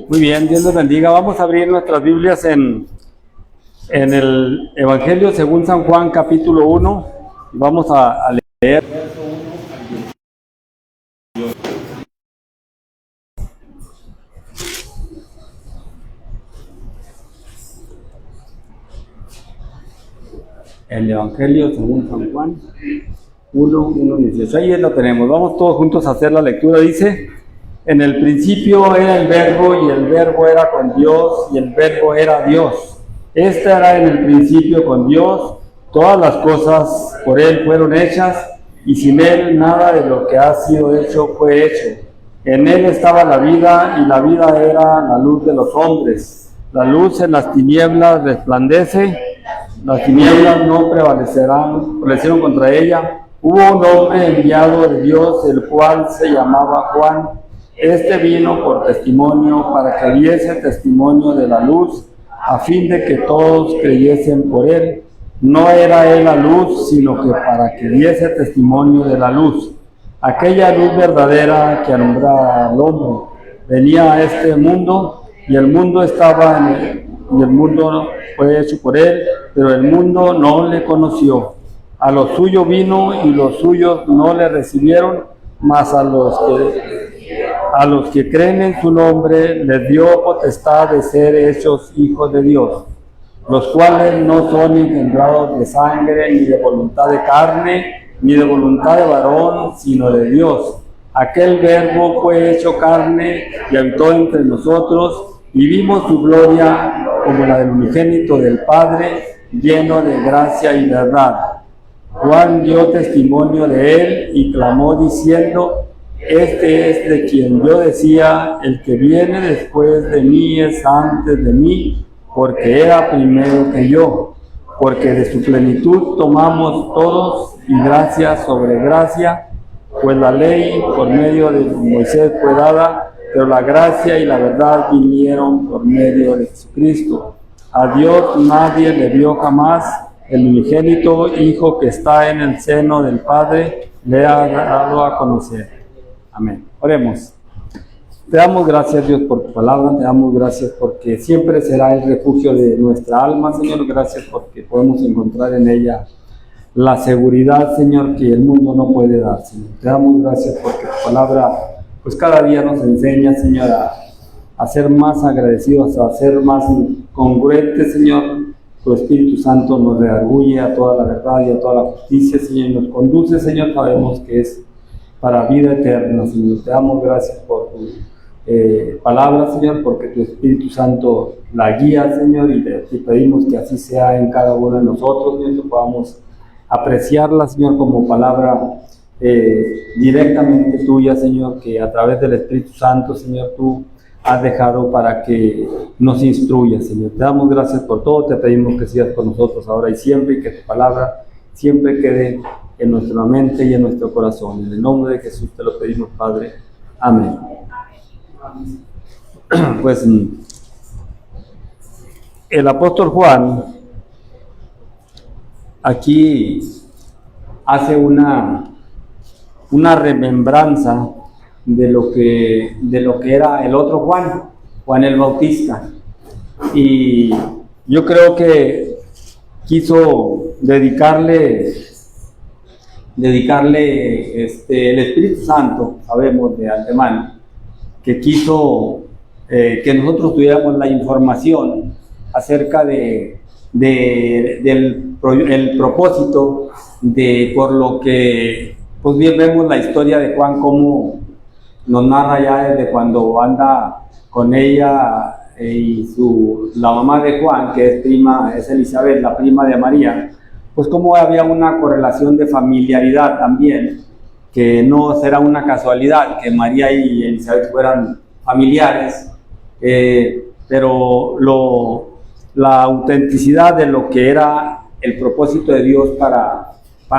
Muy bien, Dios les bendiga. Vamos a abrir nuestras Biblias en el Evangelio según San Juan, capítulo 1. Vamos a leer. El Evangelio según San Juan 1:18. Ahí lo tenemos. Vamos todos juntos a hacer la lectura. Dice: en el principio era el Verbo, y el Verbo era con Dios, y el Verbo era Dios. Este era en el principio con Dios. Todas las cosas por Él fueron hechas, y sin Él nada de lo que ha sido hecho fue hecho. En Él estaba la vida, y la vida era la luz de los hombres. La luz en las tinieblas resplandece. Las tinieblas no prevalecieron contra ella. Hubo un hombre enviado de Dios, el cual se llamaba Juan. Este vino por testimonio, para que diese testimonio de la luz, a fin de que todos creyesen por él. No era él la luz, sino que para que diese testimonio de la luz. Aquella luz verdadera que alumbra al hombre venía a este mundo, y el mundo estaba en él, y el mundo fue hecho por él, pero el mundo no le conoció. A lo suyo vino, y los suyos no le recibieron, mas a los que creen en su nombre les dio potestad de ser hechos hijos de Dios, los cuales no son engendrados de sangre, ni de voluntad de carne, ni de voluntad de varón, sino de Dios. Aquel Verbo fue hecho carne y habitó entre nosotros, y vimos su gloria como la del unigénito del Padre, lleno de gracia y verdad. Juan dio testimonio de él y clamó diciendo: este es de quien yo decía, el que viene después de mí es antes de mí, porque era primero que yo. Porque de su plenitud tomamos todos, y gracia sobre gracia, pues la ley por medio de Moisés fue dada, pero la gracia y la verdad vinieron por medio de Jesucristo. A Dios nadie le vio jamás. El unigénito Hijo que está en el seno del Padre le ha dado a conocer. Amén. Oremos. Te damos gracias, Dios, por tu palabra. Te damos gracias porque siempre será el refugio de nuestra alma, Señor. Gracias porque podemos encontrar en ella la seguridad, Señor, que el mundo no puede dar, Señor. Te damos gracias porque tu palabra, pues cada día nos enseña, Señor, a ser más agradecidos, a ser más congruentes, Señor. Tu Espíritu Santo nos redarguye a toda la verdad y a toda la justicia, Señor, y nos conduce, Señor. Sabemos que es para vida eterna, Señor. Te damos gracias por tu palabra, Señor, porque tu Espíritu Santo la guía, Señor, y te pedimos que así sea en cada uno de nosotros, Señor, que podamos apreciarla, Señor, como palabra directamente tuya, Señor, que a través del Espíritu Santo, Señor, tú has dejado para que nos instruya, Señor. Te damos gracias por todo. Te pedimos que sigas con nosotros ahora y siempre, y que tu palabra siempre quede en nuestra mente y en nuestro corazón. En el nombre de Jesús te lo pedimos, Padre. Amén. Pues el apóstol Juan aquí hace una remembranza de lo que era el otro Juan el Bautista. Y yo creo que quiso dedicarle el Espíritu Santo, sabemos de antemano, que quiso que nosotros tuviéramos la información acerca del propósito por lo que, pues bien, vemos la historia de Juan, como nos narra ya desde cuando anda con ella y la mamá de Juan, que es Elizabeth, la prima de María, pues como había una correlación de familiaridad también, que no será una casualidad que María y Elizabeth fueran familiares, pero la autenticidad de lo que era el propósito de Dios para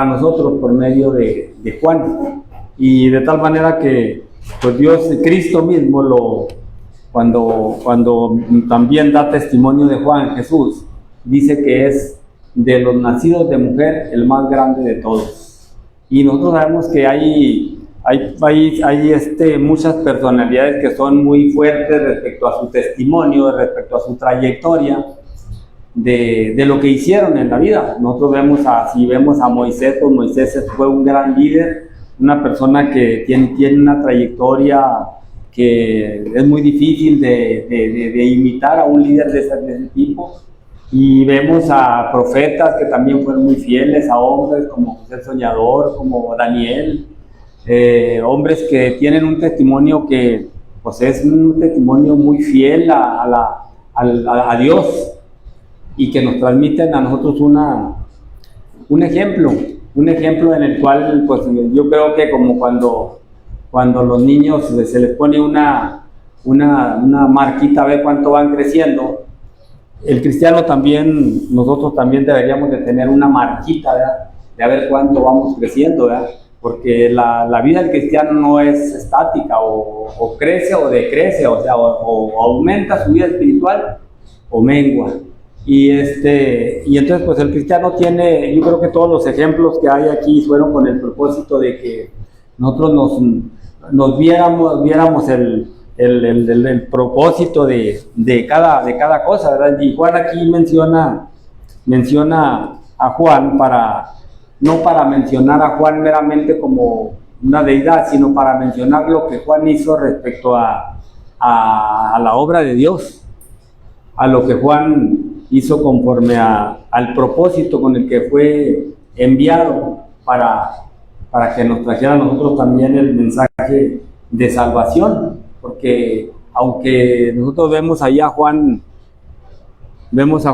nosotros por medio de Juan, y de tal manera que pues Dios, Cristo mismo, cuando también da testimonio de Juan, Jesús, dice que es de los nacidos de mujer el más grande de todos. Y nosotros sabemos que hay muchas personalidades que son muy fuertes respecto a su testimonio, respecto a su trayectoria, de lo que hicieron en la vida. Nosotros vemos a Moisés, pues Moisés fue un gran líder, una persona que tiene una trayectoria que es muy difícil de imitar a un líder de ese tipo. Y vemos a profetas que también fueron muy fieles, a hombres como José el Soñador, como Daniel, hombres que tienen un testimonio que pues es un testimonio muy fiel a Dios, y que nos transmiten a nosotros un ejemplo en el cual pues yo creo que como cuando los niños se les pone una marquita a ver cuánto van creciendo, el cristiano también, nosotros también deberíamos de tener una marquita, ¿verdad? De a ver cuánto vamos creciendo, ¿verdad? Porque la vida del cristiano no es estática, o crece o decrece, o sea, o aumenta su vida espiritual o mengua. Y entonces pues el cristiano tiene, yo creo que todos los ejemplos que hay aquí fueron con el propósito de que nosotros nos viéramos el propósito de cada cosa, ¿verdad? Y Juan aquí menciona a Juan no para mencionar a Juan meramente como una deidad, sino para mencionar lo que Juan hizo respecto a la obra de Dios, a lo que Juan hizo conforme al propósito con el que fue enviado para que nos trajera a nosotros también el mensaje de salvación. Porque aunque nosotros vemos a Juan, pues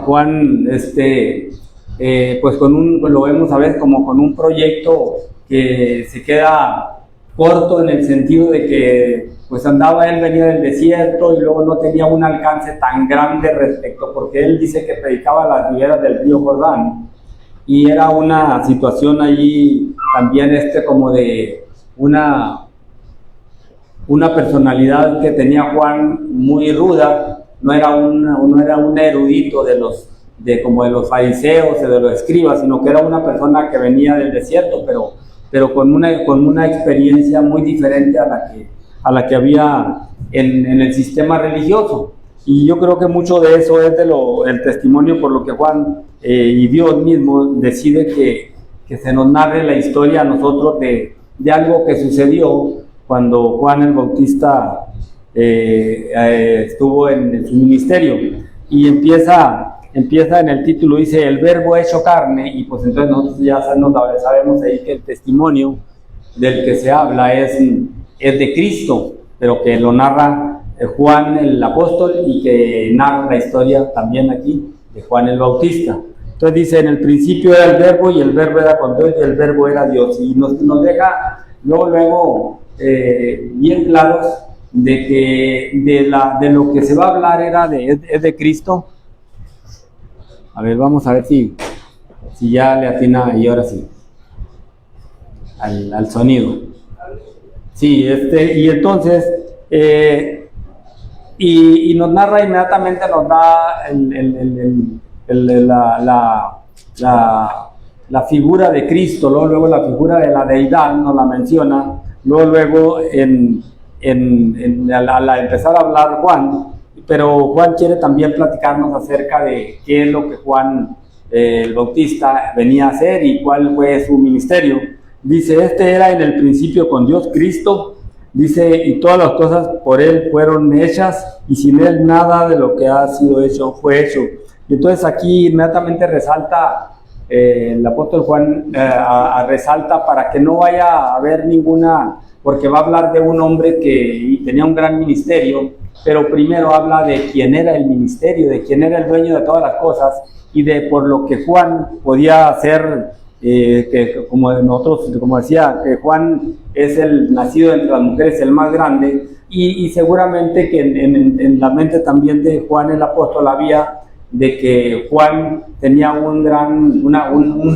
lo vemos a veces como con un proyecto que se queda corto, en el sentido de que pues él venía del desierto y luego no tenía un alcance tan grande respecto, porque él dice que predicaba a las riberas del río Jordán, y era una situación allí también como de una personalidad que tenía Juan muy ruda. No era un erudito como de los fariseos o de los escribas, sino que era una persona que venía del desierto, pero con una experiencia muy diferente a la que había en el sistema religioso. Y yo creo que mucho de eso es el testimonio por lo que Juan y Dios mismo decide que se nos narre la historia a nosotros de algo que sucedió cuando Juan el Bautista estuvo en su ministerio. Y empieza en el título, dice: el verbo hecho carne. Y pues entonces nosotros ya sabemos ahí que el testimonio del que se habla es de Cristo, pero que lo narra Juan el apóstol, y que narra la historia también aquí de Juan el Bautista. Entonces dice: en el principio era el verbo, y el verbo era con Dios, y el verbo era Dios. Y nos deja luego bien claros de que de lo que se va a hablar es de Cristo. A ver, vamos a ver si ya le atina, y ahora sí al sonido. Sí, y entonces y nos narra inmediatamente, nos da la figura de Cristo, luego la figura de la deidad nos la menciona, luego al empezar a hablar Juan. Pero Juan quiere también platicarnos acerca de qué es lo que Juan el Bautista venía a hacer y cuál fue su ministerio. Dice: era en el principio con Dios, Cristo. Dice: y todas las cosas por Él fueron hechas, y sin Él nada de lo que ha sido hecho fue hecho. Y entonces aquí inmediatamente resalta el apóstol Juan, resalta para que no vaya a haber ninguna, porque va a hablar de un hombre que tenía un gran ministerio, pero primero habla de quién era el ministerio, de quién era el dueño de todas las cosas, y de por lo que Juan podía hacer, que como decía, que Juan es el nacido entre las mujeres, el más grande, y seguramente que en la mente también de Juan el apóstol había de que Juan tenía un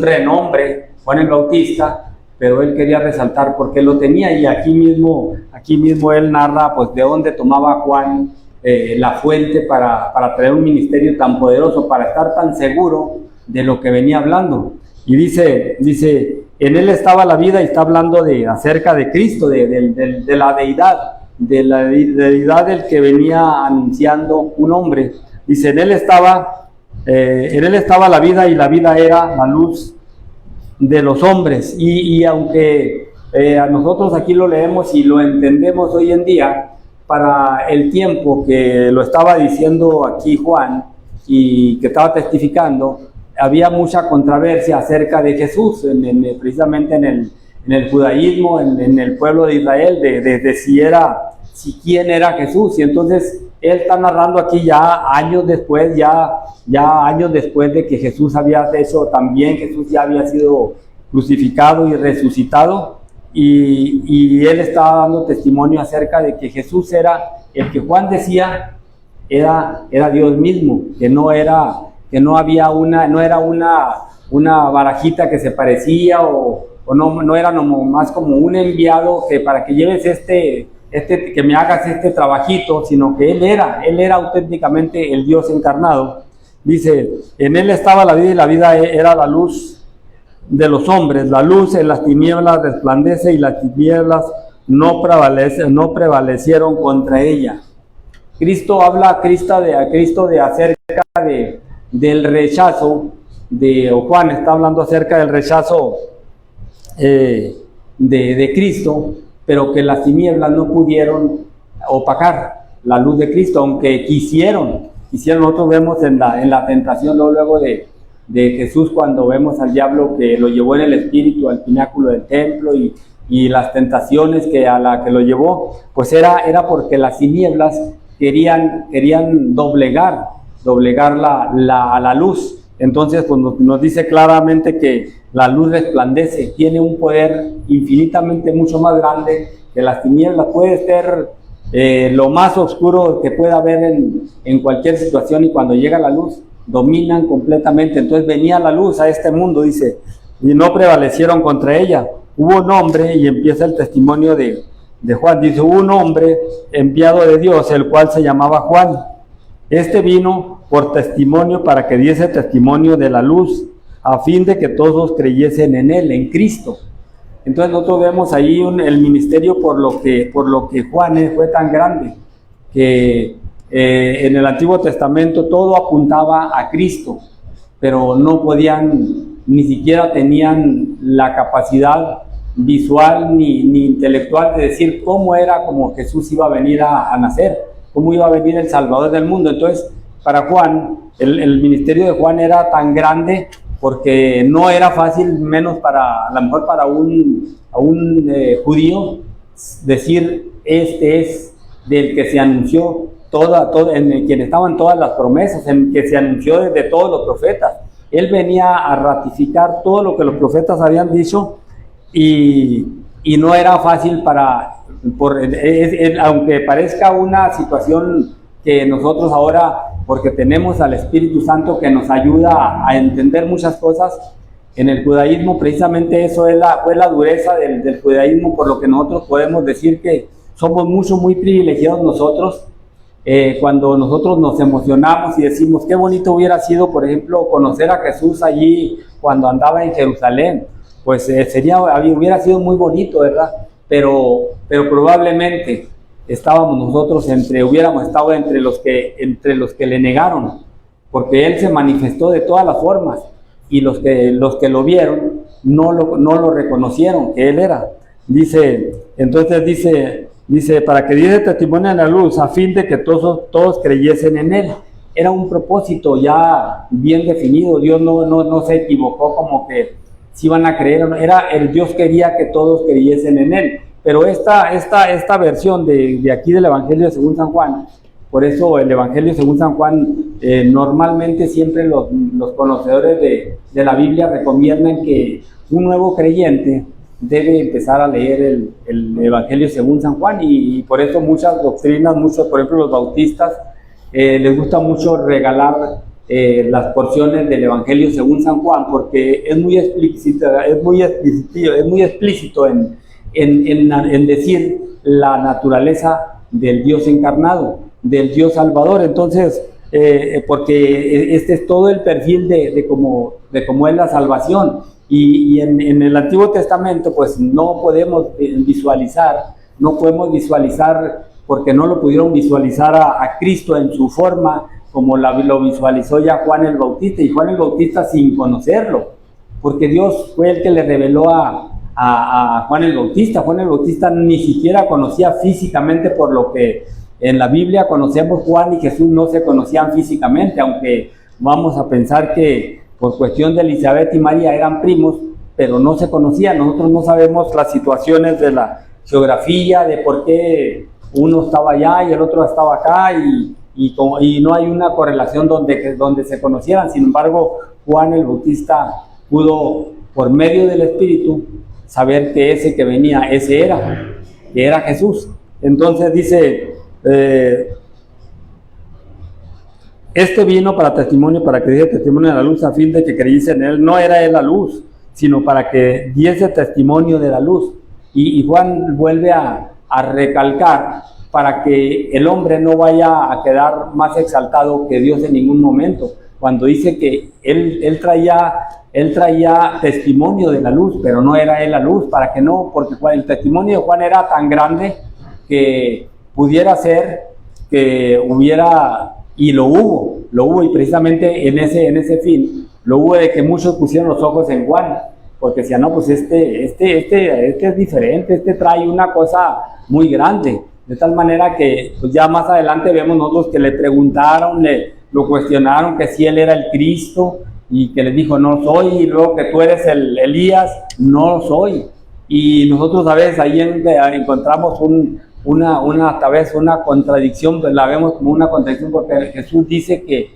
renombre, Juan el Bautista, pero él quería resaltar por qué lo tenía. Y aquí mismo él narra pues de dónde tomaba Juan la fuente para tener un ministerio tan poderoso, para estar tan seguro de lo que venía hablando. Y dice en él estaba la vida, y está hablando acerca de Cristo, de la deidad del que venía anunciando un hombre. Dice, en él estaba la vida, y la vida era la luz de los hombres. Y aunque a nosotros aquí lo leemos y lo entendemos hoy en día, para el tiempo que lo estaba diciendo aquí Juan y que estaba testificando, había mucha controversia acerca de Jesús, precisamente en el judaísmo, en el pueblo de Israel, de quién era Jesús. Y entonces él está narrando aquí ya años después, años después de que Jesús había hecho, también Jesús ya había sido crucificado y resucitado, y él estaba dando testimonio acerca de que Jesús era el que Juan decía era Dios mismo, que no era una barajita que se parecía, o no era más como un enviado que para que lleves que me hagas este trabajito, sino que él era auténticamente el Dios encarnado. Dice, en él estaba la vida, y la vida era la luz de los hombres. La luz en las tinieblas resplandece, y las tinieblas no prevalecieron contra ella. Cristo habla a Cristo de acerca del rechazo o Juan está hablando acerca del rechazo de Cristo, pero que las tinieblas no pudieron opacar la luz de Cristo, aunque quisieron. Nosotros vemos en la tentación luego de Jesús, cuando vemos al diablo que lo llevó en el espíritu al pináculo del templo, y las tentaciones a la que lo llevó, pues era porque las tinieblas querían doblegar la luz. Entonces, pues nos dice claramente que la luz resplandece, tiene un poder infinitamente mucho más grande que las tinieblas. Puede ser lo más oscuro que pueda haber en cualquier situación, y cuando llega la luz, dominan completamente. Entonces venía la luz a este mundo, dice, y no prevalecieron contra ella. Hubo un hombre, y empieza el testimonio de Juan, dice, hubo un hombre enviado de Dios, el cual se llamaba Juan. Este vino por testimonio, para que diese testimonio de la luz, a fin de que todos creyesen en él, en Cristo. Entonces nosotros vemos ahí el ministerio por lo que Juan fue tan grande, que en el Antiguo Testamento todo apuntaba a Cristo, pero no podían, ni siquiera tenían la capacidad visual ni intelectual de decir cómo Jesús iba a venir a nacer, cómo iba a venir el Salvador del mundo. Entonces, para Juan, el ministerio de Juan era tan grande porque no era fácil, menos a lo mejor para un judío, decir, este es del que se anunció en quien estaban todas las promesas, en que se anunció desde todos los profetas. Él venía a ratificar todo lo que los profetas habían dicho, y no era fácil aunque parezca una situación que nosotros ahora, porque tenemos al Espíritu Santo que nos ayuda a entender muchas cosas, en el judaísmo precisamente eso fue la dureza del judaísmo, por lo que nosotros podemos decir que somos muy privilegiados nosotros, cuando nosotros nos emocionamos y decimos qué bonito hubiera sido, por ejemplo, conocer a Jesús allí cuando andaba en Jerusalén. Pues hubiera sido muy bonito, ¿verdad? Pero probablemente hubiéramos estado entre los que le negaron, porque él se manifestó de todas las formas, y los que lo vieron no lo reconocieron que él era. Entonces dice, para que diese testimonio en la luz, a fin de que todos creyesen en él. Era un propósito ya bien definido. Dios no se equivocó como que si iban a creer o no. Dios quería que todos creyesen en él. Pero esta versión de aquí del Evangelio según San Juan, por eso el Evangelio según San Juan, normalmente siempre los conocedores de la Biblia recomiendan que un nuevo creyente debe empezar a leer el Evangelio según San Juan, y por eso muchas doctrinas, por ejemplo los bautistas, les gusta mucho regalar las porciones del Evangelio según San Juan, porque es muy explícito en decir la naturaleza del Dios encarnado, del Dios Salvador. Entonces, porque este es todo el perfil de cómo es la salvación, Y en el Antiguo Testamento pues no podemos visualizar porque no lo pudieron visualizar a Cristo en su forma como lo visualizó ya Juan el Bautista, y Juan el Bautista sin conocerlo, porque Dios fue el que le reveló a Juan el Bautista. Juan el Bautista ni siquiera conocía físicamente, por lo que en la Biblia conocemos Juan y Jesús no se conocían físicamente, aunque vamos a pensar que por cuestión de Elizabeth y María eran primos, pero no se conocían. Nosotros no sabemos las situaciones de la geografía, de por qué uno estaba allá y el otro estaba acá, y no hay una correlación donde se conocieran. Sin embargo, Juan el Bautista pudo, por medio del Espíritu, saber que ese que venía, que era Jesús. Entonces dice, este vino para testimonio, para que diese testimonio de la luz, a fin de que creyese en él. No era él la luz, sino para que diese testimonio de la luz. Y Juan vuelve a recalcar, para que el hombre no vaya a quedar más exaltado que Dios en ningún momento, cuando dice que él traía testimonio de la luz, pero no era él la luz, para que no, porque el testimonio de Juan era tan grande que pudiera ser que hubiera, y lo hubo, y precisamente en ese fin, lo hubo de que muchos pusieron los ojos en Juan, porque decían, no, pues este es diferente, este trae una cosa muy grande, de tal manera que pues ya más adelante vemos nosotros que le preguntaron, lo cuestionaron, que si él era el Cristo, y que les dijo, no soy, y luego que tú eres el Elías, no lo soy. Y nosotros a veces ahí encontramos tal vez una contradicción, pues la vemos como una contradicción, porque Jesús dice que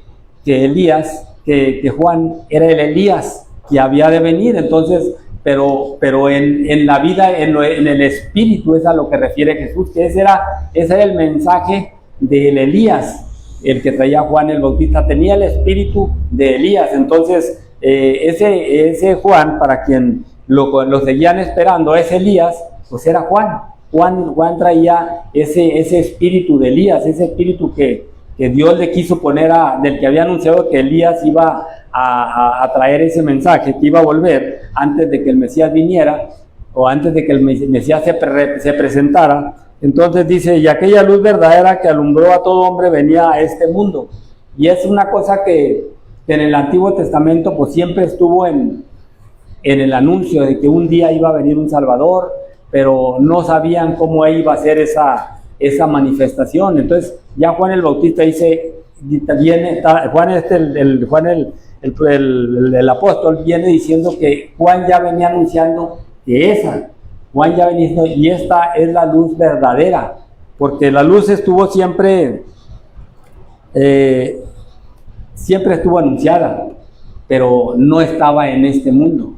Elías, que Juan era el Elías que había de venir. Entonces, pero en la vida, en el espíritu, es a lo que refiere Jesús, que ese era el mensaje del Elías. El que traía Juan el Bautista tenía el espíritu de Elías. Entonces, ese Juan, para quien lo seguían esperando, ese Elías, pues era Juan. Juan traía ese espíritu de Elías, ese espíritu que Dios le quiso poner del que había anunciado que Elías iba a traer ese mensaje, que iba a volver antes de que el Mesías viniera, o antes de que el Mesías se presentara. Entonces dice, y aquella luz verdadera que alumbró a todo hombre venía a este mundo. Y es una cosa que en el Antiguo Testamento pues siempre estuvo en el anuncio de que un día iba a venir un Salvador, pero no sabían cómo iba a ser esa manifestación. Entonces ya Juan el Bautista dice, el apóstol viene diciendo que Juan ya venía anunciando que Juan ya venía diciendo, y esta es la luz verdadera, porque la luz estuvo siempre estuvo anunciada, pero no estaba en este mundo.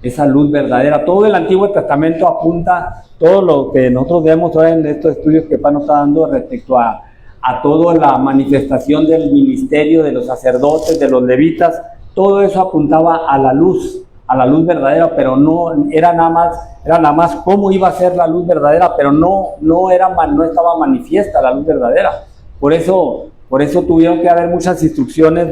Esa luz verdadera, todo el Antiguo Testamento apunta, todo lo que nosotros vemos ahora en estos estudios que Pablo está dando respecto a toda la manifestación del ministerio de los sacerdotes, de los levitas, todo eso apuntaba a la luz verdadera, pero no era nada más cómo iba a ser la luz verdadera, pero no estaba manifiesta la luz verdadera. Por eso tuvieron que haber muchas instrucciones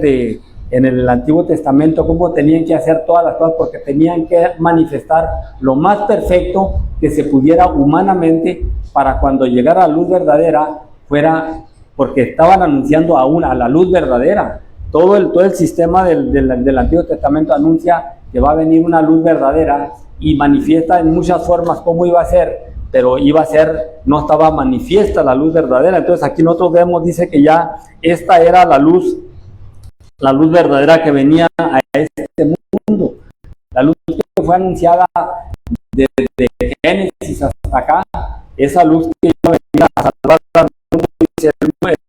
en el Antiguo Testamento, cómo tenían que hacer todas las cosas, porque tenían que manifestar lo más perfecto que se pudiera humanamente, para cuando llegara la luz verdadera fuera, porque estaban anunciando a la luz verdadera. Todo el sistema del Antiguo Testamento anuncia que va a venir una luz verdadera, y manifiesta en muchas formas cómo iba a ser, pero no estaba manifiesta la luz verdadera. Entonces aquí nosotros vemos, dice que ya esta era la luz verdadera que venía a este mundo, la luz que fue anunciada desde Génesis hasta acá, esa luz que iba a venir a salvar al mundo. Dice,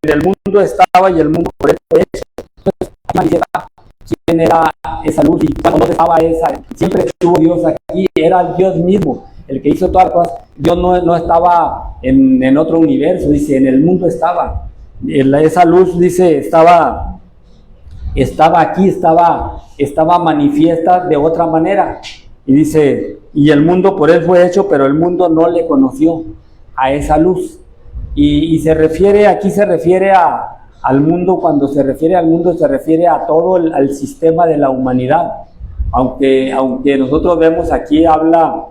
el mundo estaba y el mundo por eso fue hecho. Entonces, ¿quién era esa luz? Y cuando estaba siempre estuvo Dios aquí, era el Dios mismo, el que hizo todas las cosas. Dios no estaba en otro universo, dice, en el mundo estaba. Esa luz, dice, estaba aquí, estaba manifiesta de otra manera. Y dice, y el mundo por él fue hecho, pero el mundo no le conoció a esa luz. Y aquí se refiere al mundo. Cuando se refiere al mundo, se refiere a todo al sistema de la humanidad. aunque nosotros vemos aquí, habla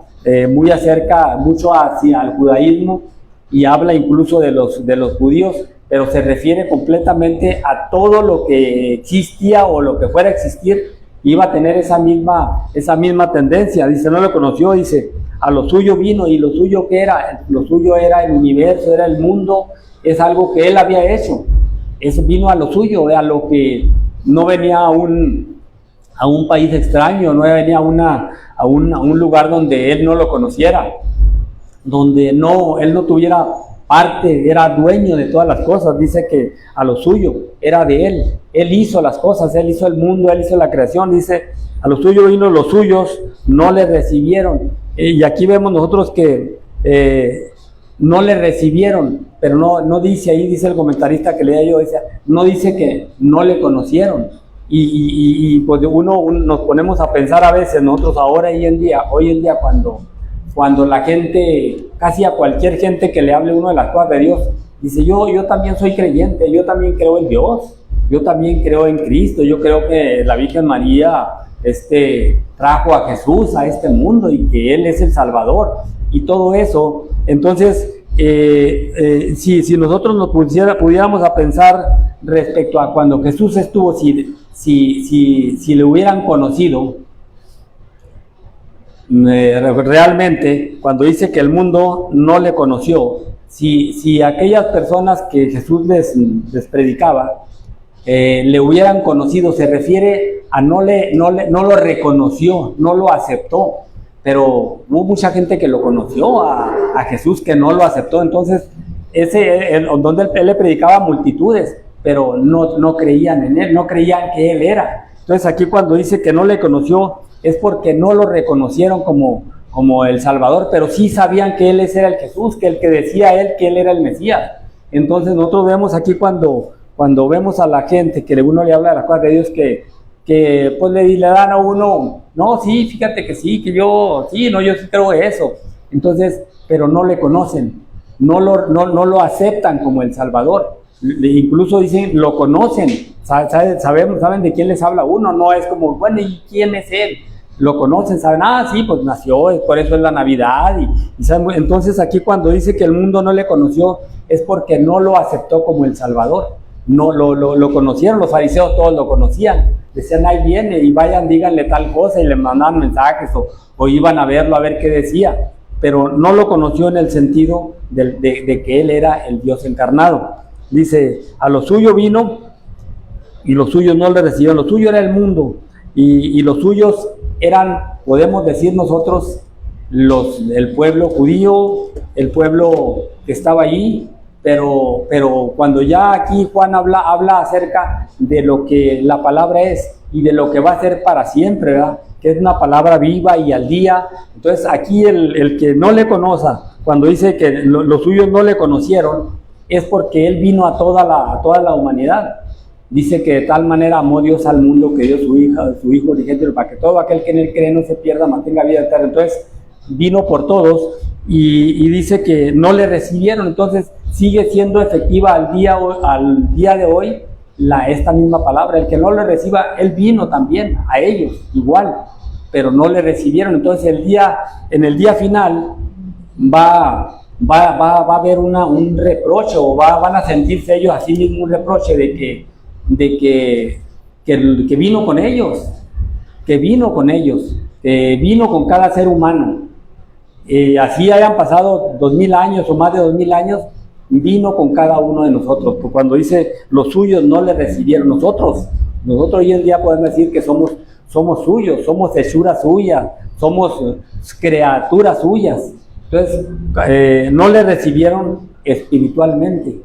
mucho hacia el judaísmo y habla incluso de los judíos, pero se refiere completamente a todo lo que existía o lo que fuera a existir, iba a tener esa misma tendencia. Dice, no lo conoció, dice, a lo suyo vino, y lo suyo ¿qué era? Lo suyo era el universo, era el mundo, es algo que él había hecho. Eso vino a lo suyo, a lo que no venía a un país extraño, no venía a un lugar donde él no lo conociera, donde él no tuviera parte, era dueño de todas las cosas. Dice que a lo suyo era de él hizo las cosas, él hizo el mundo, él hizo la creación. Dice, a lo suyo vino, los suyos no le recibieron. Y aquí vemos nosotros que no le recibieron, pero no dice ahí, dice el comentarista que leía yo, no dice que no le conocieron. Y pues nos ponemos a pensar a veces nosotros hoy en día cuando la gente, casi a cualquier gente que le hable uno de las cosas de Dios, dice, yo también soy creyente, yo también creo en Dios, yo también creo en Cristo, yo creo que la Virgen María trajo a Jesús a este mundo y que Él es el Salvador y todo eso. Entonces, si nosotros nos pudiéramos a pensar respecto a cuando Jesús estuvo, si le hubieran conocido, realmente, cuando dice que el mundo no le conoció, si aquellas personas que Jesús les predicaba le hubieran conocido, se refiere a no lo reconoció, no lo aceptó, pero hubo mucha gente que lo conoció a Jesús que no lo aceptó. Entonces donde él le predicaba a multitudes, pero no creían en él, no creían que él era. Entonces aquí cuando dice que no le conoció, es porque no lo reconocieron como el Salvador, pero sí sabían que él era el Jesús, que el que decía él que él era el Mesías. Entonces nosotros vemos aquí cuando vemos a la gente que uno le habla de las cosas de Dios, que pues le dan a uno, no, sí, fíjate que sí, yo sí creo eso. Entonces, pero no le conocen, no lo aceptan como el Salvador. Incluso dicen, lo conocen, saben de quién les habla uno, no es como, bueno, ¿y quién es él? Lo conocen, saben, sí, pues nació, por eso es la Navidad, y saben. Entonces aquí cuando dice que el mundo no le conoció, es porque no lo aceptó como el Salvador. No lo conocieron, los fariseos todos lo conocían, decían, ahí viene, y vayan, díganle tal cosa, y le mandaban mensajes, o iban a verlo a ver qué decía, pero no lo conoció en el sentido de que él era el Dios encarnado. Dice, a lo suyo vino y los suyos no le recibieron. Lo suyo era el mundo y los suyos eran, podemos decir nosotros, el pueblo judío, el pueblo que estaba allí, pero cuando ya aquí Juan habla acerca de lo que la palabra es y de lo que va a ser para siempre, ¿verdad? Que es una palabra viva y al día. Entonces aquí el que no le conozca, cuando dice que los suyos no le conocieron, es porque él vino a toda la humanidad. Dice que de tal manera amó Dios al mundo que dio su Hijo unigénito, para que todo aquel que en él cree no se pierda, mantenga vida eterna. Entonces vino por todos y dice que no le recibieron. Entonces sigue siendo efectiva al día de hoy esta misma palabra. El que no le reciba, él vino también a ellos igual, pero no le recibieron. Entonces en el día final va a haber un reproche, o van a sentirse ellos a sí mismos un reproche de que vino con ellos, que vino con cada ser humano. Así hayan pasado 2000 años o más de 2000 años, vino con cada uno de nosotros. Porque cuando dice los suyos no le recibieron, nosotros hoy en día podemos decir que somos suyos, somos hechura suya, somos criaturas suyas. Entonces, no le recibieron espiritualmente,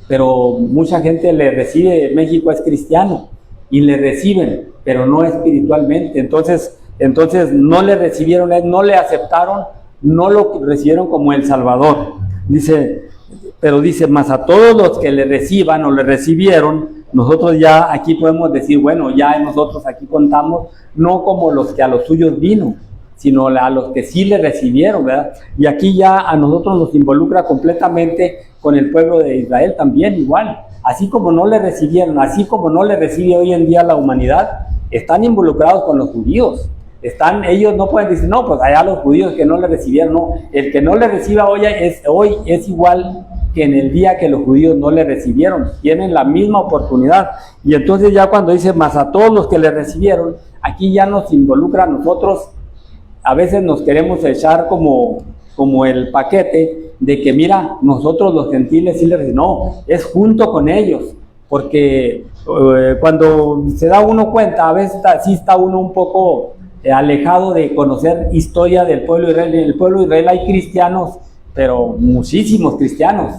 pero mucha gente le recibe. México es cristiano y le reciben, pero no espiritualmente. Entonces no le recibieron, no le aceptaron, no lo recibieron como el Salvador. Pero dice, más a todos los que le reciban o le recibieron, nosotros ya aquí podemos decir, bueno, ya nosotros aquí contamos, no como los que a los suyos vino, sino a los que sí le recibieron, ¿verdad? Y aquí ya a nosotros nos involucra completamente con el pueblo de Israel también igual. Así como no le recibieron, así como no le recibe hoy en día la humanidad, están involucrados con los judíos. Ellos no pueden decir, no, pues allá los judíos que no le recibieron, no. El que no le reciba hoy es igual que en el día que los judíos no le recibieron. Tienen la misma oportunidad. Y entonces ya cuando dice, más a todos los que le recibieron, aquí ya nos involucra a nosotros. A veces nos queremos echar como el paquete de que, mira, nosotros los gentiles sí le recibimos. No, es junto con ellos. Porque cuando se da uno cuenta, a veces sí está uno un poco alejado de conocer historia del pueblo de Israel. En el pueblo de Israel hay cristianos, pero muchísimos cristianos,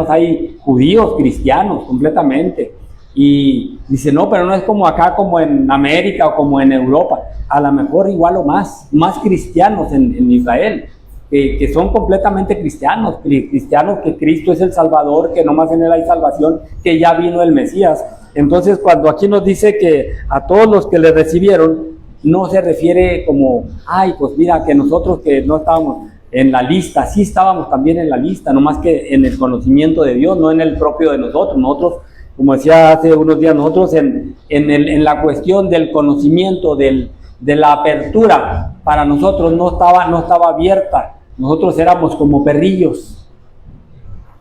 hay judíos cristianos completamente. Y dice, no, pero no es como acá, como en América o como en Europa. A lo mejor igual o más cristianos en Israel, que son completamente cristianos que Cristo es el Salvador, que nomás en Él hay salvación, que ya vino el Mesías. Entonces, cuando aquí nos dice que a todos los que le recibieron, no se refiere como, ay, pues mira, que nosotros que no estábamos en la lista, sí estábamos también en la lista, nomás que en el conocimiento de Dios, no en el propio de nosotros. Nosotros, como decía hace unos días, nosotros en la cuestión del conocimiento, de la apertura, para nosotros no estaba abierta. Nosotros éramos como perrillos.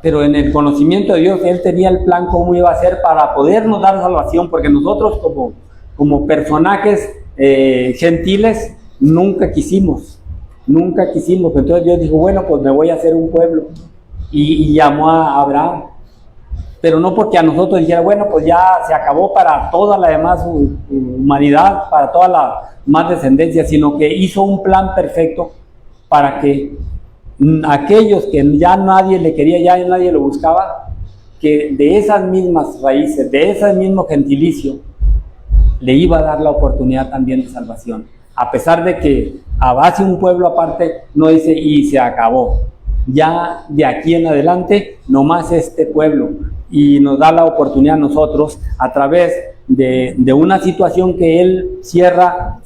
Pero en el conocimiento de Dios, Él tenía el plan cómo iba a ser para podernos dar salvación, porque nosotros como personajes gentiles nunca quisimos. Entonces Dios dijo, bueno, pues me voy a hacer un pueblo. Y llamó a Abraham. Pero no porque a nosotros dijera, bueno, pues ya se acabó para toda la demás humanidad, para toda la más descendencia, sino que hizo un plan perfecto para que aquellos que ya nadie le quería, ya nadie lo buscaba, que de esas mismas raíces, de ese mismo gentilicio, le iba a dar la oportunidad también de salvación. A pesar de que a base un pueblo aparte, no dice y se acabó. Ya de aquí en adelante, nomás este pueblo. Y nos da la oportunidad a nosotros, a través de una situación que Él cierra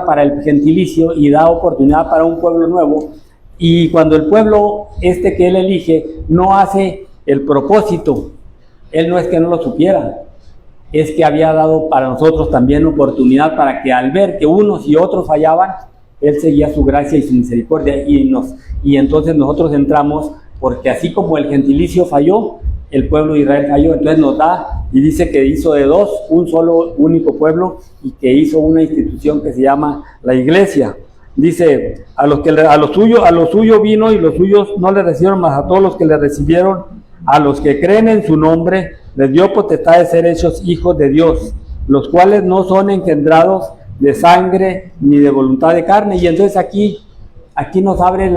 para el gentilicio y da oportunidad para un pueblo nuevo. Y cuando el pueblo que Él elige no hace el propósito, Él no es que no lo supiera, es que había dado para nosotros también oportunidad para que al ver que unos y otros fallaban, Él seguía su gracia y su misericordia. Y entonces nosotros entramos, porque así como el gentilicio falló, el pueblo de Israel falló. Entonces nos da y dice que hizo de dos un solo único pueblo, y que hizo una institución que se llama la iglesia. Dice, a lo suyo vino y los suyos no le recibieron, mas a todos los que le recibieron, a los que creen en su nombre, les dio potestad de ser hechos hijos de Dios, los cuales no son engendrados de sangre ni de voluntad de carne. Y entonces aquí nos abre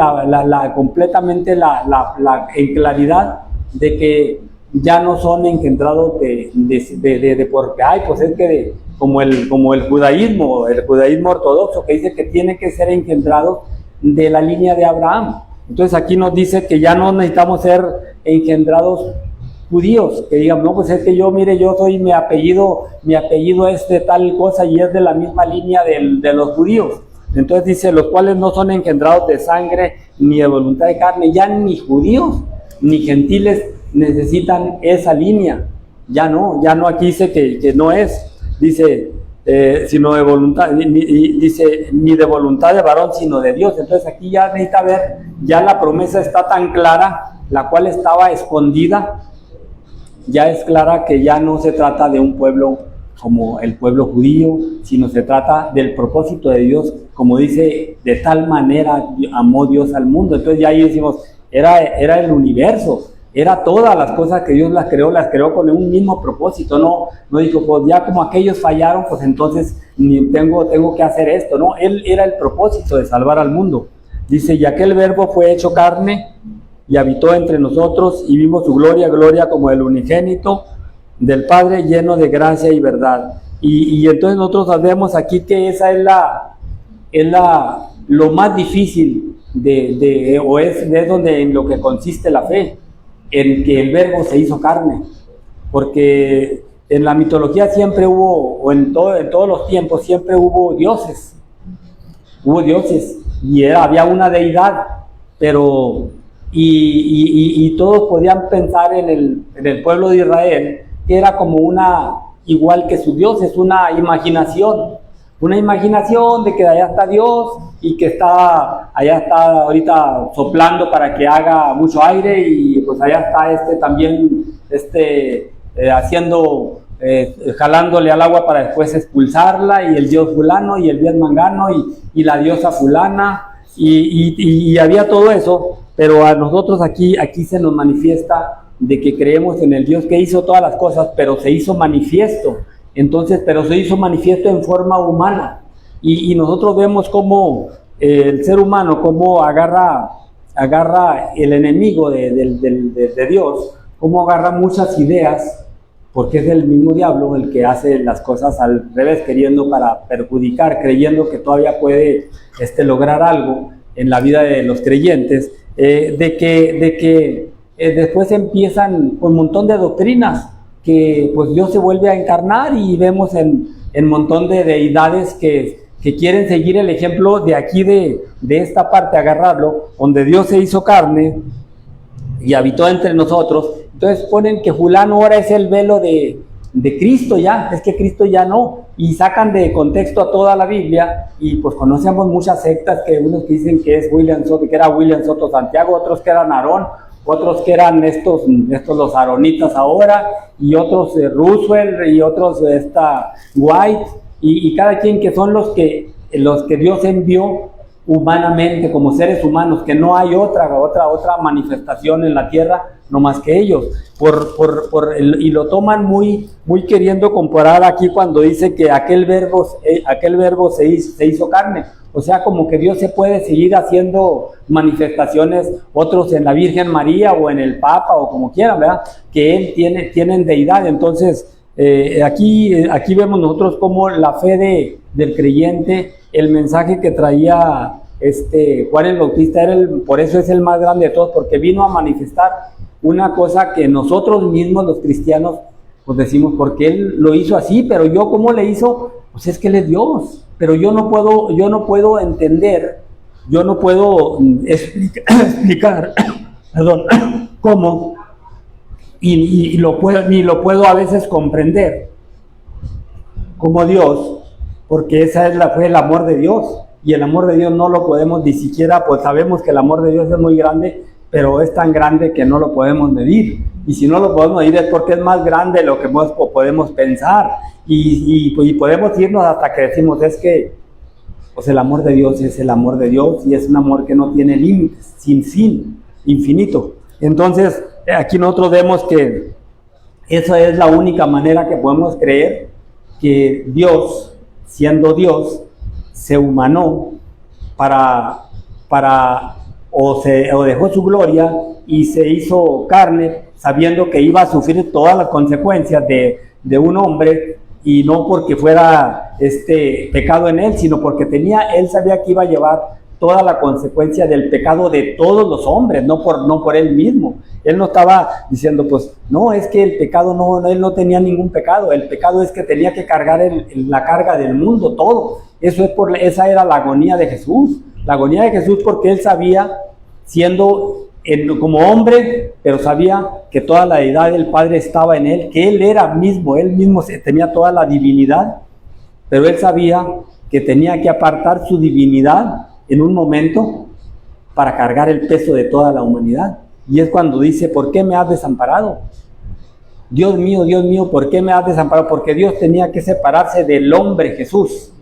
completamente en claridad de que ya no son engendrados de porque, ay, pues es que como el judaísmo ortodoxo, que dice que tiene que ser engendrado de la línea de Abraham. Entonces aquí nos dice que ya no necesitamos ser engendrados judíos, que digan, no, pues es que yo soy mi apellido es de tal cosa y es de la misma línea de los judíos. Entonces dice, los cuales no son engendrados de sangre ni de voluntad de carne. Ya ni judíos ni gentiles necesitan esa línea. Ya no, aquí dice que no es, dice, sino de voluntad, dice, ni de voluntad de varón, sino de Dios. Entonces aquí ya necesita ver, ya la promesa está tan clara, la cual estaba escondida, ya es clara que ya no se trata de un pueblo como el pueblo judío, sino se trata del propósito de Dios, como dice, de tal manera amó Dios al mundo. Entonces ya ahí decimos, era el universo, era todas las cosas que Dios las creó con un mismo propósito. No dijo, pues ya como aquellos fallaron, pues entonces tengo que hacer esto. No, Él era el propósito de salvar al mundo. Dice, y aquel verbo fue hecho carne y habitó entre nosotros, y vimos su gloria como el unigénito del Padre, lleno de gracia y verdad. Y entonces nosotros sabemos aquí que esa es lo más difícil es donde en lo que consiste la fe, en que el verbo se hizo carne. Porque en la mitología siempre hubo, o en todos los tiempos siempre hubo dioses, y había una deidad, pero y todos podían pensar en el pueblo de Israel, que era como una igual que su Dios, es una imaginación de que allá está Dios y que allá está ahorita soplando para que haga mucho aire y pues allá está también haciendo, jalándole al agua para después expulsarla, y el dios fulano y el dios mangano y la diosa fulana y había todo eso, pero a nosotros aquí se nos manifiesta de que creemos en el Dios que hizo todas las cosas, pero se hizo manifiesto. Entonces, pero se hizo manifiesto en forma humana, y nosotros vemos cómo el ser humano, cómo agarra el enemigo de Dios, cómo agarra muchas ideas, porque es el mismo diablo el que hace las cosas al revés, queriendo para perjudicar, creyendo que todavía puede lograr algo en la vida de los creyentes, de que después empiezan un montón de doctrinas, que pues Dios se vuelve a encarnar, y vemos en un montón de deidades que quieren seguir el ejemplo de aquí, de esta parte, agarrarlo, donde Dios se hizo carne y habitó entre nosotros. Entonces ponen que fulano ahora es el velo de Cristo, ya, es que Cristo ya no, y sacan de contexto a toda la Biblia, y pues conocemos muchas sectas, que unos que dicen que es William Soto, que era William Soto Santiago, otros que eran Aarón, otros que eran estos los aronitas ahora, y otros Roosevelt, y otros White, y cada quien, que son los que Dios envió humanamente como seres humanos, que no hay otra manifestación en la tierra no más que ellos, y lo toman muy queriendo comparar aquí cuando dice que aquel verbo se hizo carne. O sea, como que Dios se puede seguir haciendo manifestaciones, otros en la Virgen María o en el Papa o como quieran, ¿verdad? Que Él tienen deidad. Entonces, aquí vemos nosotros como la fe del creyente, el mensaje que traía Juan el Bautista, por eso es el más grande de todos, porque vino a manifestar una cosa que nosotros mismos los cristianos pues decimos, porque Él lo hizo así, pero yo, ¿cómo le hizo? Pues es que Él es Dios. Pero yo no puedo entender, yo no puedo explicar perdón, cómo, ni lo puedo a veces comprender como Dios, porque fue el amor de Dios, y el amor de Dios no lo podemos ni siquiera, pues sabemos que el amor de Dios es muy grande, pero es tan grande que no lo podemos medir, y si no lo podemos medir es porque es más grande de lo que podemos pensar, y podemos irnos hasta que decimos, es que pues el amor de Dios es el amor de Dios, y es un amor que no tiene límites, sin fin, infinito. Entonces aquí nosotros vemos que esa es la única manera que podemos creer que Dios, siendo Dios, se humanó o dejó su gloria y se hizo carne, sabiendo que iba a sufrir todas las consecuencias de un hombre, y no porque fuera pecado en él, sino porque él sabía que iba a llevar toda la consecuencia del pecado de todos los hombres, no por él mismo. Él no estaba diciendo, pues, no, es que el pecado él no tenía ningún pecado, el pecado es que tenía que cargar la carga del mundo, todo. Esa era la agonía de Jesús, porque él sabía, siendo como hombre, pero sabía que toda la deidad del Padre estaba en él, que él mismo tenía toda la divinidad, pero él sabía que tenía que apartar su divinidad en un momento para cargar el peso de toda la humanidad. Y es cuando dice, ¿por qué me has desamparado? Dios mío, ¿por qué me has desamparado? Porque Dios tenía que separarse del hombre Jesús,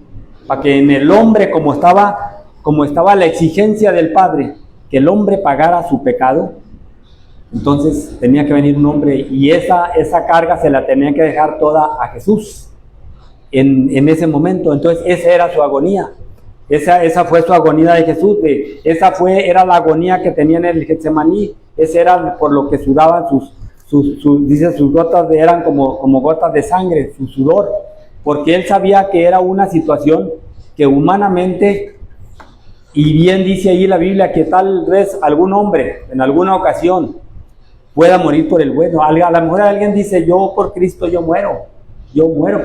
para que en el hombre, como estaba la exigencia del Padre, que el hombre pagara su pecado, entonces tenía que venir un hombre, y esa carga se la tenía que dejar toda a Jesús en ese momento. Entonces esa era su agonía, esa fue su agonía de Jesús, era la agonía que tenía en el Getsemaní, ese era por lo que sudaban sus gotas eran como gotas de sangre, su sudor, porque él sabía que era una situación que humanamente, y bien dice ahí la Biblia que tal vez algún hombre en alguna ocasión pueda morir por el bueno. A lo mejor alguien dice, yo por Cristo yo muero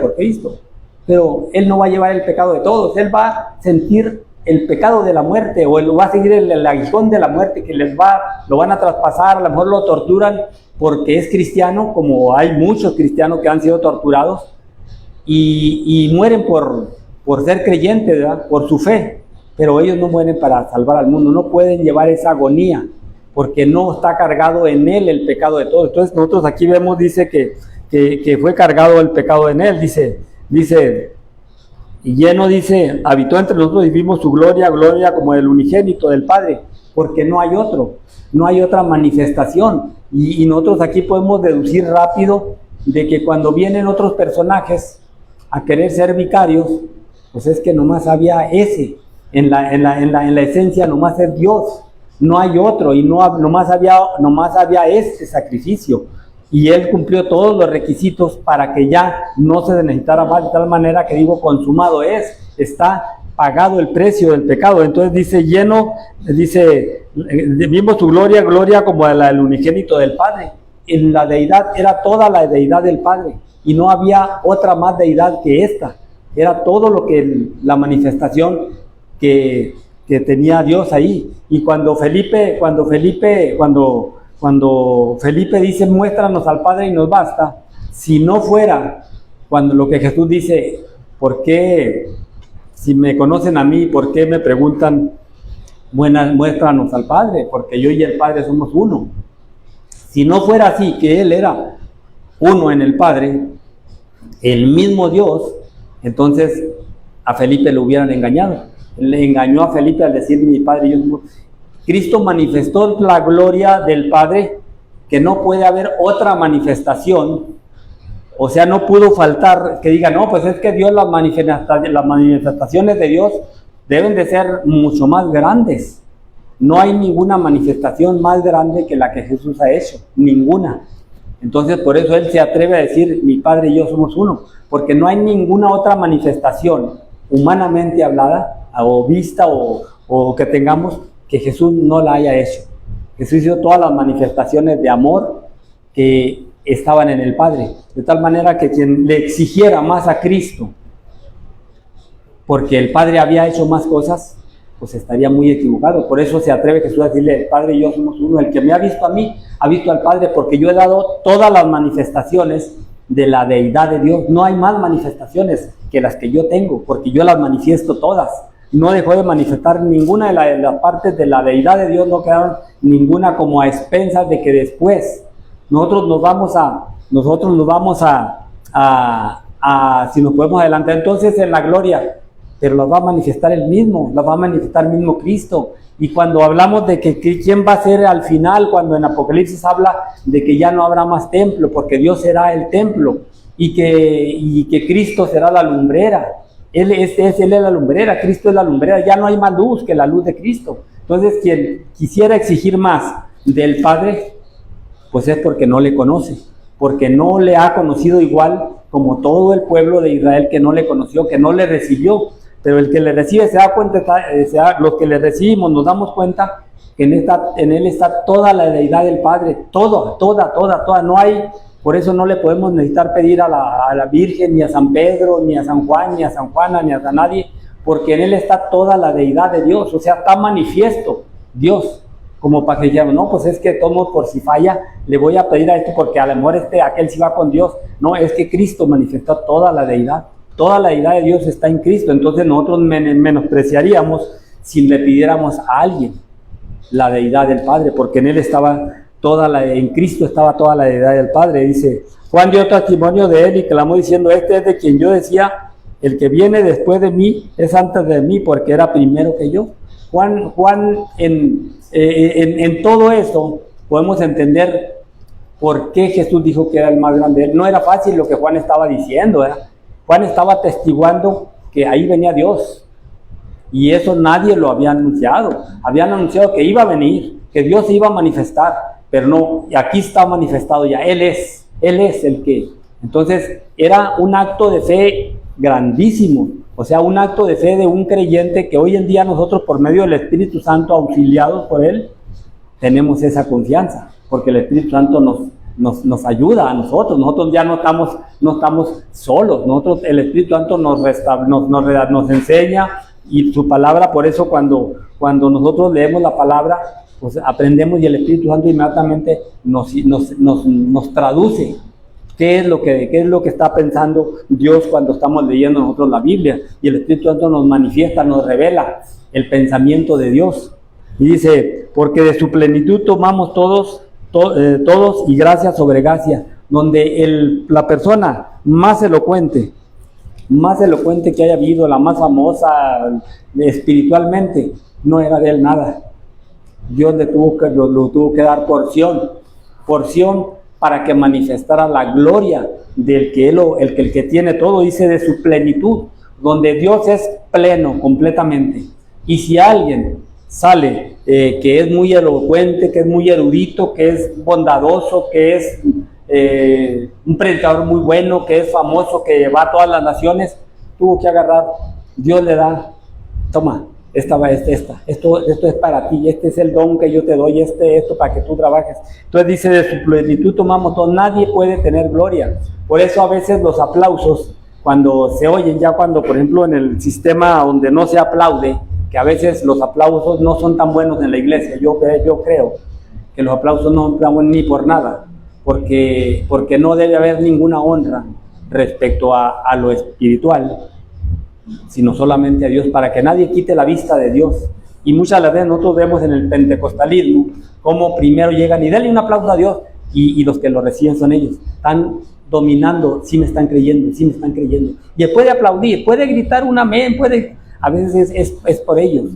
por Cristo, pero Él no va a llevar el pecado de todos, Él va a sentir el pecado de la muerte, o Él va a seguir el aguijón de la muerte, que lo van a traspasar, a lo mejor lo torturan porque es cristiano, como hay muchos cristianos que han sido torturados, y mueren por ser creyentes, ¿verdad? Por su fe, pero ellos no mueren para salvar al mundo, no pueden llevar esa agonía, porque no está cargado en él el pecado de todos. Entonces nosotros aquí vemos, dice que fue cargado el pecado en él, dice, y lleno, dice, habitó entre nosotros y vimos su gloria como el unigénito del Padre, porque no hay otro, no hay otra manifestación. Y nosotros aquí podemos deducir rápido de que cuando vienen otros personajes a querer ser vicarios, pues es que nomás había ese, en la esencia nomás es Dios, no hay otro, y nomás había este sacrificio, y él cumplió todos los requisitos para que ya no se necesitara más, de tal manera que digo, consumado es, está pagado el precio del pecado. Entonces dice, vimos su gloria como la del unigénito del Padre. En la deidad era toda la deidad del Padre, y no había otra más deidad que esta, era todo lo que la manifestación que tenía Dios ahí. Y cuando Felipe dice, muéstranos al Padre y nos basta, si no fuera cuando lo que Jesús dice, ¿por qué, si me conocen a mí, por qué me preguntan, muéstranos al Padre? Porque yo y el Padre somos uno. Si no fuera así, que Él era uno en el Padre, el mismo Dios, entonces a Felipe lo hubieran engañado. Le engañó a Felipe al decir, mi Padre y yo somos. Cristo manifestó la gloria del Padre, que no puede haber otra manifestación. O sea, no pudo faltar que diga, no, pues es que Dios, las manifestaciones de Dios deben de ser mucho más grandes. No hay ninguna manifestación más grande que la que Jesús ha hecho, ninguna. Entonces, por eso Él se atreve a decir, mi Padre y yo somos uno, porque no hay ninguna otra manifestación humanamente hablada, o vista, o que tengamos, que Jesús no la haya hecho. Jesús hizo todas las manifestaciones de amor que estaban en el Padre, de tal manera que quien le exigiera más a Cristo, porque el Padre había hecho más cosas, pues estaría muy equivocado. Por eso se atreve Jesús a decirle, el Padre y yo somos uno, el que me ha visto a mí, ha visto al Padre, porque yo he dado todas las manifestaciones de la deidad de Dios. No hay más manifestaciones que las que yo tengo, porque yo las manifiesto todas. No dejó de manifestar ninguna de las partes de la deidad de Dios, no quedaron ninguna como a expensas de que después nosotros nos vamos a si nos podemos adelantar entonces en la gloria, pero las va a manifestar Él mismo, las va a manifestar el mismo Cristo. Y cuando hablamos de que quién va a ser al final, cuando en Apocalipsis habla de que ya no habrá más templo, porque Dios será el templo, y que Cristo será la lumbrera. Él es la lumbrera, Cristo es la lumbrera, ya no hay más luz que la luz de Cristo. Entonces, quien quisiera exigir más del Padre, pues es porque no le conoce, porque no le ha conocido igual como todo el pueblo de Israel que no le conoció, que no le recibió. Pero el que le recibe se da cuenta, los que le recibimos nos damos cuenta que en Él está toda la deidad del Padre, toda, no hay. Por eso no le podemos necesitar pedir a la Virgen, ni a San Pedro, ni a San Juan, ni a San Juana, ni a nadie, porque en Él está toda la deidad de Dios, o sea, está manifiesto Dios, como para que digamos, no, pues es que tomo por si falla, le voy a pedir a esto, porque a lo mejor aquel sí va con Dios. No, es que Cristo manifestó toda la deidad de Dios está en Cristo. Entonces nosotros menospreciaríamos si le pidiéramos a alguien la deidad del Padre, porque en Él estaba en Cristo estaba toda la deidad del Padre. Dice, Juan dio testimonio de Él y clamó diciendo, este es de quien yo decía, el que viene después de mí es antes de mí, porque era primero que yo. Juan en todo esto podemos entender por qué Jesús dijo que era el más grande. No era fácil lo que Juan estaba diciendo, ¿verdad? Juan estaba atestiguando que ahí venía Dios, y eso nadie lo había anunciado. Habían anunciado que iba a venir, que Dios se iba a manifestar, pero no, aquí está manifestado ya, Él es el que. Entonces era un acto de fe grandísimo, o sea, un acto de fe de un creyente que hoy en día nosotros, por medio del Espíritu Santo, auxiliados por Él, tenemos esa confianza, porque el Espíritu Santo nos ayuda a nosotros ya no estamos solos, el Espíritu Santo nos enseña, y su palabra. Por eso cuando nosotros leemos la palabra, pues aprendemos, y el Espíritu Santo inmediatamente nos traduce ¿Qué es lo que está pensando Dios cuando estamos leyendo nosotros la Biblia? Y el Espíritu Santo nos manifiesta, nos revela el pensamiento de Dios. Y dice, porque de su plenitud tomamos todos y gracia sobre gracia, donde la persona más elocuente que haya habido, la más famosa espiritualmente, no era de él nada. Dios le tuvo que dar porción para que manifestara la gloria del el que tiene todo, dice de su plenitud, donde Dios es pleno completamente. Y si alguien sale que es muy elocuente, que es muy erudito, que es bondadoso, que es un predicador muy bueno, que es famoso, que va a todas las naciones, tuvo que agarrar, Dios le da, toma, esto es para ti, este es el don que yo te doy, esto para que tú trabajes. Entonces dice, de su plenitud tomamos todo, nadie puede tener gloria. Por eso a veces los aplausos, cuando se oyen, ya cuando por ejemplo en el sistema donde no se aplaude, que a veces los aplausos no son tan buenos en la iglesia, yo creo que los aplausos no son tan buenos ni por nada, porque no debe haber ninguna honra respecto a lo espiritual, sino solamente a Dios, para que nadie quite la vista de Dios. Y muchas veces nosotros vemos en el pentecostalismo cómo primero llegan y denle un aplauso a Dios, y los que lo reciben son ellos, están dominando, sí me están creyendo, y puede aplaudir, puede gritar un amén, a veces es por ellos.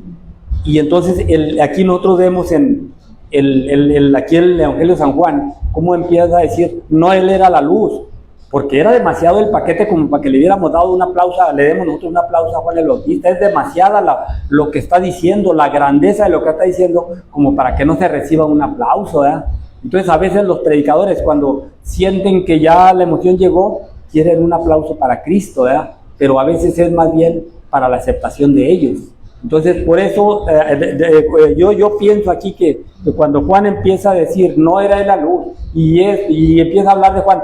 Y entonces aquí nosotros vemos aquí el Evangelio de San Juan, cómo empieza a decir, no él era la luz, porque era demasiado el paquete como para que le hubiéramos dado un aplauso, le demos nosotros un aplauso a Juan el Bautista. Es demasiada lo que está diciendo, la grandeza de lo que está diciendo, como para que no se reciba un aplauso, ¿verdad? Entonces a veces los predicadores, cuando sienten que ya la emoción llegó, quieren un aplauso para Cristo, ¿verdad? Pero a veces es más bien para la aceptación de ellos. Entonces por eso yo pienso aquí que cuando Juan empieza a decir, no era él la luz, y empieza a hablar de Juan,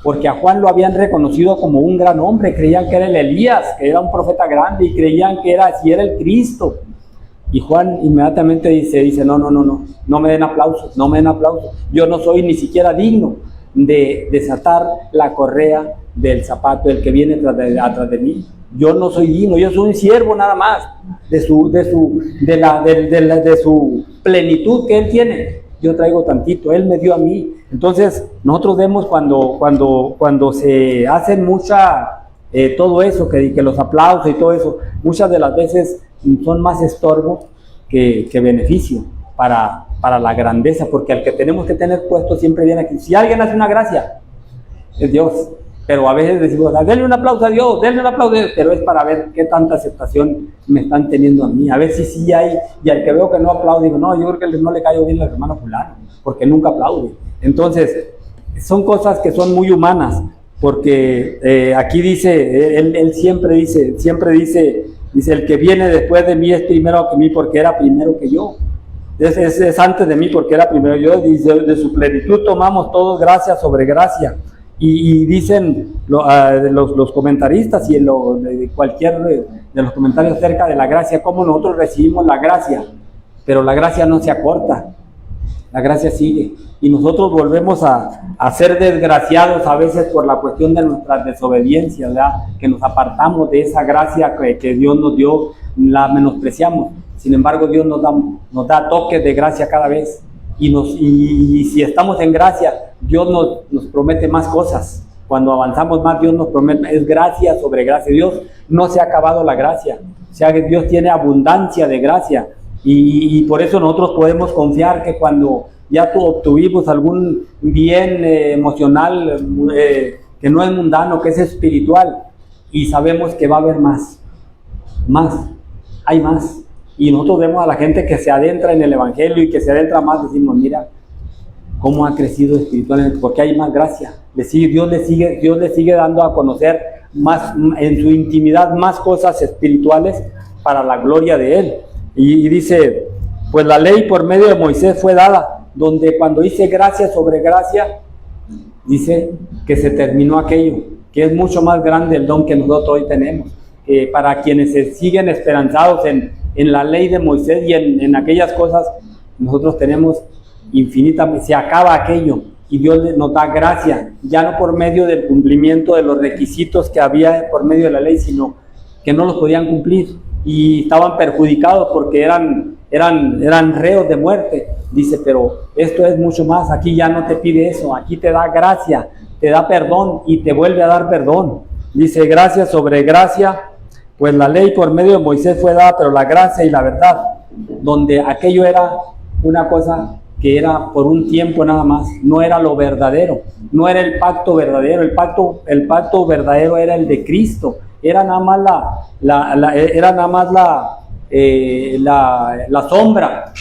porque a Juan lo habían reconocido como un gran hombre, creían que era el Elías, que era un profeta grande, y creían que era el Cristo. Y Juan inmediatamente dice, no me den aplausos, yo no soy ni siquiera digno de desatar la correa del zapato del que viene atrás de mí. Yo no soy digno, yo soy un siervo nada más de su plenitud que él tiene. Yo traigo tantito, él me dio a mí. Entonces nosotros vemos cuando se hacen todo eso, que los aplausos y todo eso, muchas de las veces son más estorbo que beneficio para la grandeza, porque al que tenemos que tener puesto siempre viene aquí. Si alguien hace una gracia, es Dios. Pero a veces decimos, denle un aplauso a Dios, pero es para ver qué tanta aceptación me están teniendo a mí. A ver si sí hay, y al que veo que no aplaude, digo, no, yo creo que no le cayó bien al hermano fulano, porque nunca aplaude. Entonces, son cosas que son muy humanas, porque aquí dice, él siempre dice, el que viene después de mí es primero que mí, porque era primero que yo. Es antes de mí, porque era primero yo. Dice, de su plenitud tomamos todos gracia sobre gracia. Y dicen los comentaristas y cualquier de los comentarios acerca de la gracia, cómo nosotros recibimos la gracia, pero la gracia no se acorta, la gracia sigue, y nosotros volvemos a ser desgraciados a veces por la cuestión de nuestras desobediencias, ¿verdad? Que nos apartamos de esa gracia que Dios nos dio, la menospreciamos. Sin embargo, Dios nos da toques de gracia cada vez. Y si estamos en gracia, Dios nos promete más cosas. Cuando avanzamos más, Dios nos promete, es gracia sobre gracia. Dios no se ha acabado la gracia, o sea que Dios tiene abundancia de gracia, y por eso nosotros podemos confiar que cuando ya obtuvimos algún bien emocional que no es mundano, que es espiritual, y sabemos que va a haber más, hay más. Y nosotros vemos a la gente que se adentra en el Evangelio y que se adentra más, decimos, mira cómo ha crecido espiritualmente, porque hay más gracia. Dios le sigue dando a conocer más en su intimidad, más cosas espirituales para la gloria de Él. Y dice, pues la ley por medio de Moisés fue dada, donde cuando dice gracia sobre gracia, dice que se terminó aquello, que es mucho más grande el don que nosotros hoy tenemos. Para quienes se siguen esperanzados en la ley de Moisés y en aquellas cosas, nosotros tenemos infinitamente, se acaba aquello, y Dios nos da gracia, ya no por medio del cumplimiento de los requisitos que había por medio de la ley, sino que no los podían cumplir y estaban perjudicados porque eran reos de muerte. Dice, pero esto es mucho más, aquí ya no te pide eso, aquí te da gracia, te da perdón y te vuelve a dar perdón. Dice, gracia sobre gracia, pues la ley por medio de Moisés fue dada, pero la gracia y la verdad, donde aquello era una cosa que era por un tiempo nada más, no era lo verdadero, no era el pacto verdadero, el pacto verdadero era el de Cristo, era nada más la sombra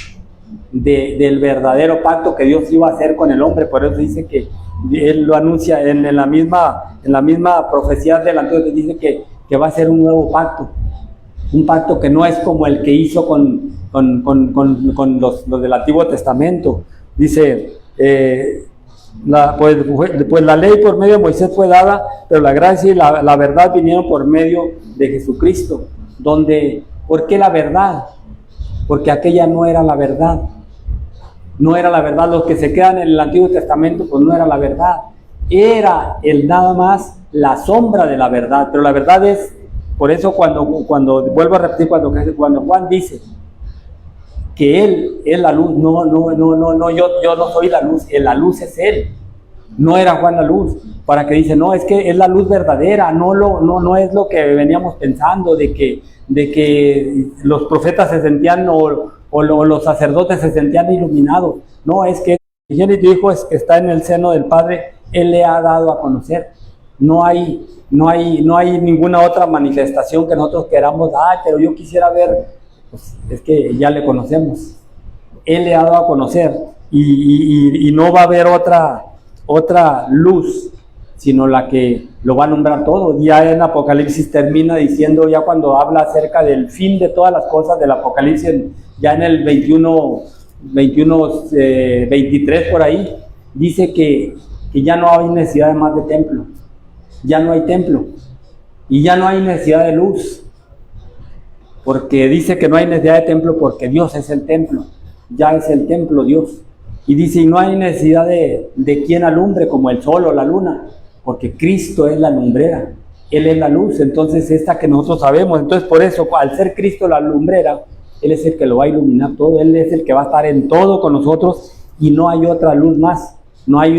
del verdadero pacto que Dios iba a hacer con el hombre. Por eso dice que Él lo anuncia en la misma profecía del Antiguo, dice que va a ser un nuevo pacto, un pacto que no es como el que hizo con los del Antiguo Testamento. Dice, pues la ley por medio de Moisés fue dada, pero la gracia y la verdad vinieron por medio de Jesucristo. ¿Por qué la verdad? Porque aquella no era la verdad. No era la verdad. Los que se quedan en el Antiguo Testamento, pues no era la verdad. Era nada más la sombra de la verdad. Pero la verdad es, por eso cuando vuelvo a repetir, cuando Juan dice que Él es la luz, no, yo no soy la luz es Él. No era Juan la luz, para que dice, no, es que es la luz verdadera, no es lo que veníamos pensando, de que los profetas se sentían o los sacerdotes se sentían iluminados. No, es que el Hijo está en el seno del Padre, Él le ha dado a conocer. No hay ninguna otra manifestación que nosotros queramos, pero yo quisiera ver, pues es que ya le conocemos. Él le ha dado a conocer y no va a haber otra luz, sino la que lo va a alumbrar todo. Ya en Apocalipsis termina diciendo, ya cuando habla acerca del fin de todas las cosas del Apocalipsis, ya en el 23 por ahí, dice que ya no hay necesidad de más de templo, ya no hay templo y ya no hay necesidad de luz, porque dice que no hay necesidad de templo porque Dios es el templo, ya es el templo Dios. Y dice, y no hay necesidad de quien alumbre como el sol o la luna, porque Cristo es la lumbrera, Él es la luz. Entonces esta que nosotros sabemos, entonces por eso, al ser Cristo la lumbrera, Él es el que lo va a iluminar todo, Él es el que va a estar en todo con nosotros y no hay otra luz más. No hay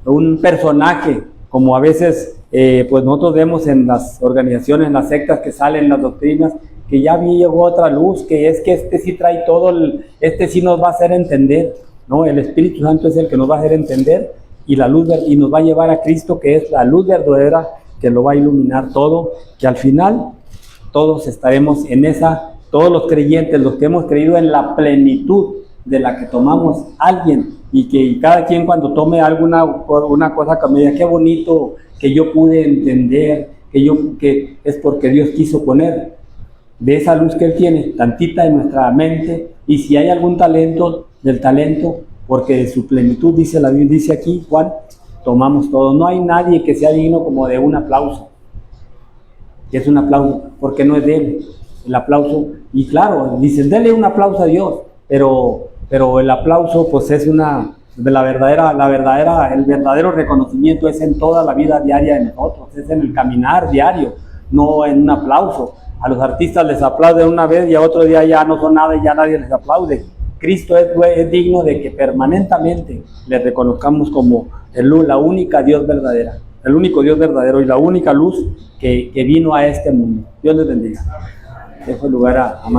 un personaje, como a veces pues nosotros vemos en las organizaciones, en las sectas que salen las doctrinas, que ya llegó otra luz, que es que este sí trae todo, este sí nos va a hacer entender. No, el Espíritu Santo es el que nos va a hacer entender y nos va a llevar a Cristo, que es la luz verdadera, que lo va a iluminar todo, que al final todos estaremos en esa, todos los creyentes, los que hemos creído en la plenitud de la que tomamos alguien, y que cada quien cuando tome una cosa que me diga, qué bonito que yo pude entender, que es porque Dios quiso poner de esa luz que Él tiene, tantita en nuestra mente, y si hay algún talento, del talento, porque de su plenitud, dice la Biblia, dice aquí Juan, tomamos todo. No hay nadie que sea digno como de un aplauso, que es un aplauso, porque no es de Él, el aplauso. Y claro, dicen, dele un aplauso a Dios, pero el aplauso pues es el verdadero reconocimiento es en toda la vida diaria de nosotros, es en el caminar diario, no en un aplauso. A los artistas les aplauden una vez y a otro día ya no son nada y ya nadie les aplaude. Cristo es digno de que permanentemente le reconozcamos como la única Dios verdadera, el único Dios verdadero y la única luz que vino a este mundo. Dios les bendiga. Dejo el lugar a Amanda.